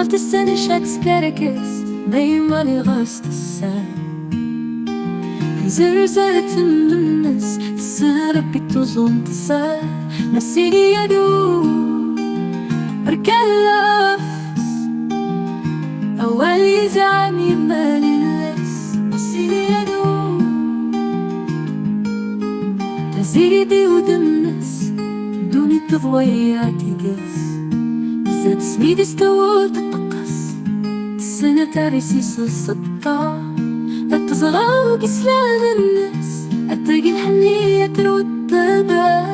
تسنش سكركس يممالیغاس تسسال تزرزر تندنس ربي تتوظم تسسال ⵎାسിലിيا بركلف أول يزعم يماللس مាسിലിيا تزيدي ودمنس دوني تضويات يقس زاد سميد استوى تتقص السنة تاريسي السطا اتزرق إسلام الناس أتلاقي الحنية ترودبا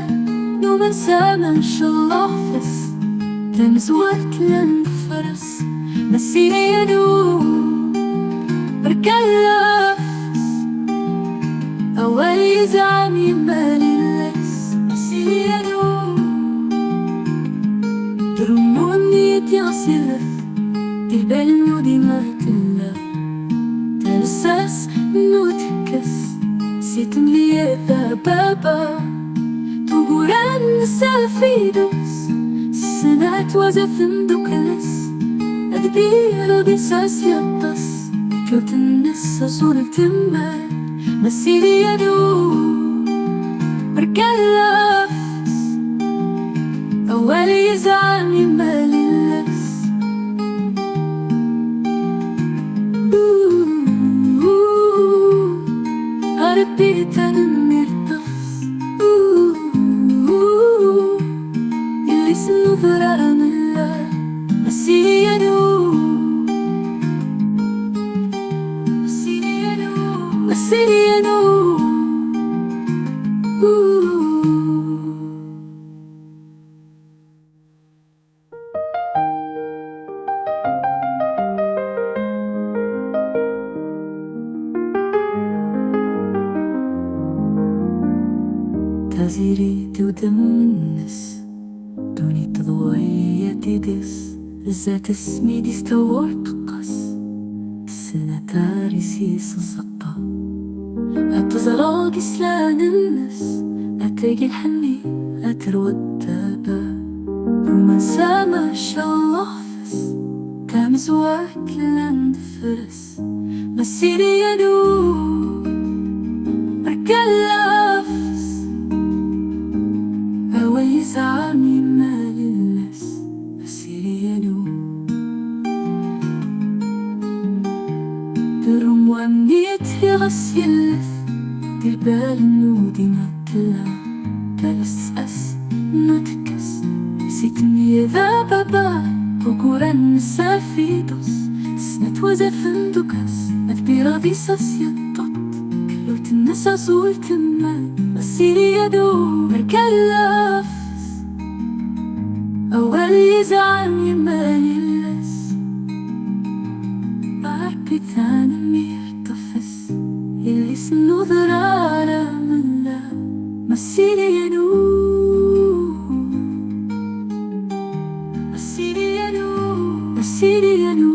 يوم انسى ما شاء الله حفظ تنزوات لن فرس مាسിലിيا بركلف أول يزعم يماللس مាسിലിيا درموني تيغسلف تبال نودي ما تلا تنساس نوتكس سيتملي ذا بابا تقولان سافيدوس السنة وزف ندوكلس أدبير بيساس يطس كوت النسا صور التمال مាسиലിيا بركلف أول يزعم يماللس ربي تنمر طفس إللس نظرة من الله مាسиلييا مាسиلييا تزيري تودم الناس دوني تضوية تدس ذات اسمي دي استوى تقص السنة تاريسي سلطة أتزرق إسلام الناس أتلاقي الحني أترود تابا وما انسى ما شاء الله حفظ تمزواك لن فرس مáسiلييا بركلف أول يزعم يماللس مáسiلييا درم وأمنيتي غسيلف تبال النودي ما تلا تلسأس نتكس سيتمي ذا بابا وقوران سافيدوس سنت وزف ندوكس أدبير بيساس يطط كلوت النسا صور تمال مáسiلييا بركلف أول يزعم يماللس ربي تنمر طفس إللس نظرة من الله مáسiلييا مá سiلييا